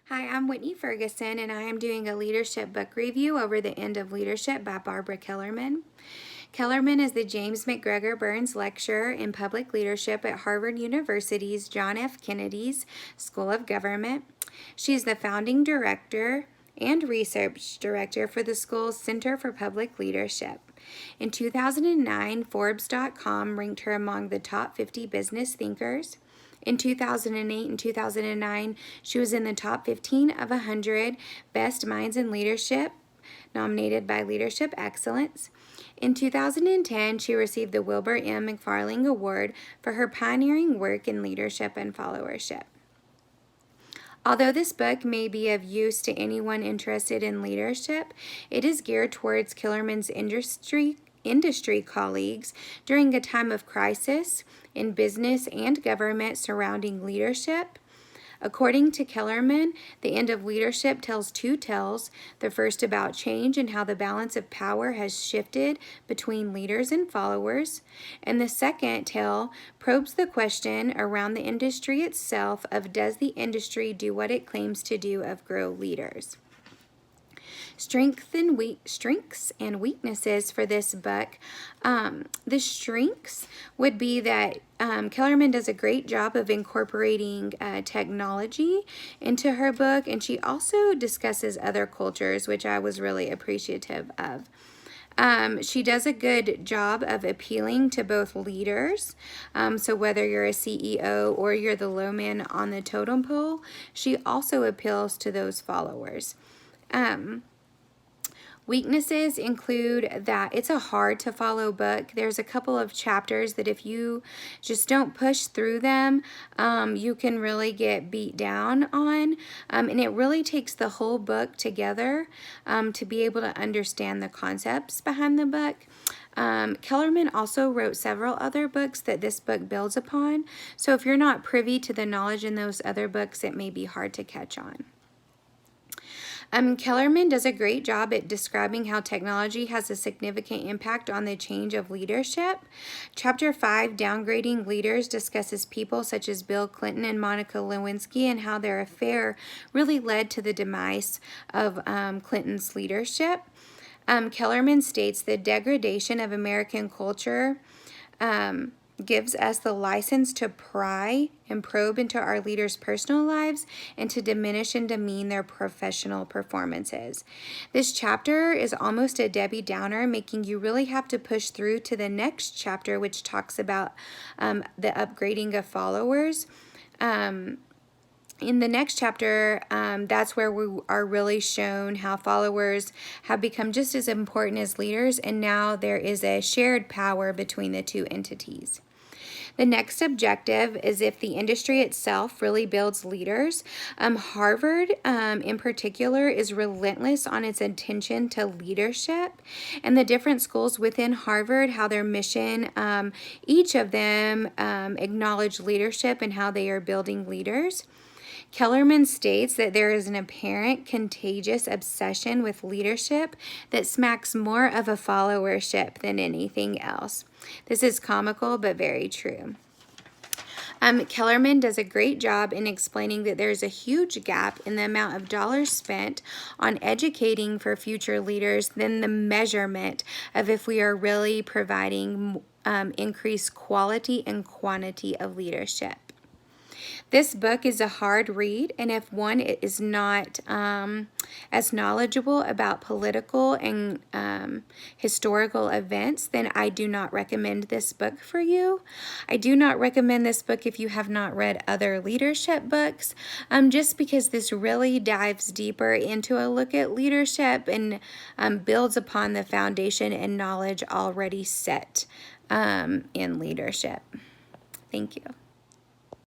Hi, I'm Whitney Ferguson, and I am doing a leadership book review over The End of Leadership by Barbara Kellerman. Kellerman is the James McGregor Burns Lecturer in Public Leadership at Harvard University's John F. Kennedy's School of Government. She's the founding director and research director for the school's Center for Public Leadership. In 2009, Forbes.com ranked her among the top 50 business thinkers. In 2008 and 2009, she was in the top 15 of 100 Best Minds in Leadership, nominated by Leadership Excellence. In 2010, she received the Wilbur M. McFarling Award for her pioneering work in leadership and followership. Although this book may be of use to anyone interested in leadership, it is geared towards Kellerman's industry colleagues during a time of crisis in business and government surrounding leadership. According to Kellerman, The End of Leadership tells two tales, the first about change and how the balance of power has shifted between leaders and followers, and the second tale probes the question around the industry itself of does the industry do what it claims to do of grow leaders. Strengths and weaknesses for this book. The strengths would be that Kellerman does a great job of incorporating technology into her book, and she also discusses other cultures, which I was really appreciative of. She does a good job of appealing to both leaders. So whether you're a CEO or you're the low man on the totem pole, she also appeals to those followers. Weaknesses include that it's a hard to follow book. There's a couple of chapters that if you just don't push through them, you can really get beat down on. And it really takes the whole book together to be able to understand the concepts behind the book. Kellerman also wrote several other books that this book builds upon. So if you're not privy to the knowledge in those other books, it may be hard to catch on. Kellerman does a great job at describing how technology has a significant impact on the change of leadership. Chapter 5, Downgrading Leaders, discusses people such as Bill Clinton and Monica Lewinsky and how their affair really led to the demise of Clinton's leadership. Kellerman states the degradation of American culture gives us the license to pry and probe into our leaders' personal lives and to diminish and demean their professional performances. This chapter is almost a Debbie Downer, making you really have to push through to the next chapter, which talks about the upgrading of followers. In the next chapter, that's where we are really shown how followers have become just as important as leaders, and now there is a shared power between the two entities. The next objective is if the industry itself really builds leaders. Harvard, in particular, is relentless on its attention to leadership, and the different schools within Harvard, how their mission, each of them acknowledge leadership and how they are building leaders. Kellerman states that there is an apparent contagious obsession with leadership that smacks more of a followership than anything else. This is comical, but very true. Kellerman does a great job in explaining that there's a huge gap in the amount of dollars spent on educating for future leaders than the measurement of if we are really providing increased quality and quantity of leadership. This book is a hard read, and if one is not as knowledgeable about political and historical events, then I do not recommend this book for you. I do not recommend this book if you have not read other leadership books, just because this really dives deeper into a look at leadership and builds upon the foundation and knowledge already set in leadership. Thank you.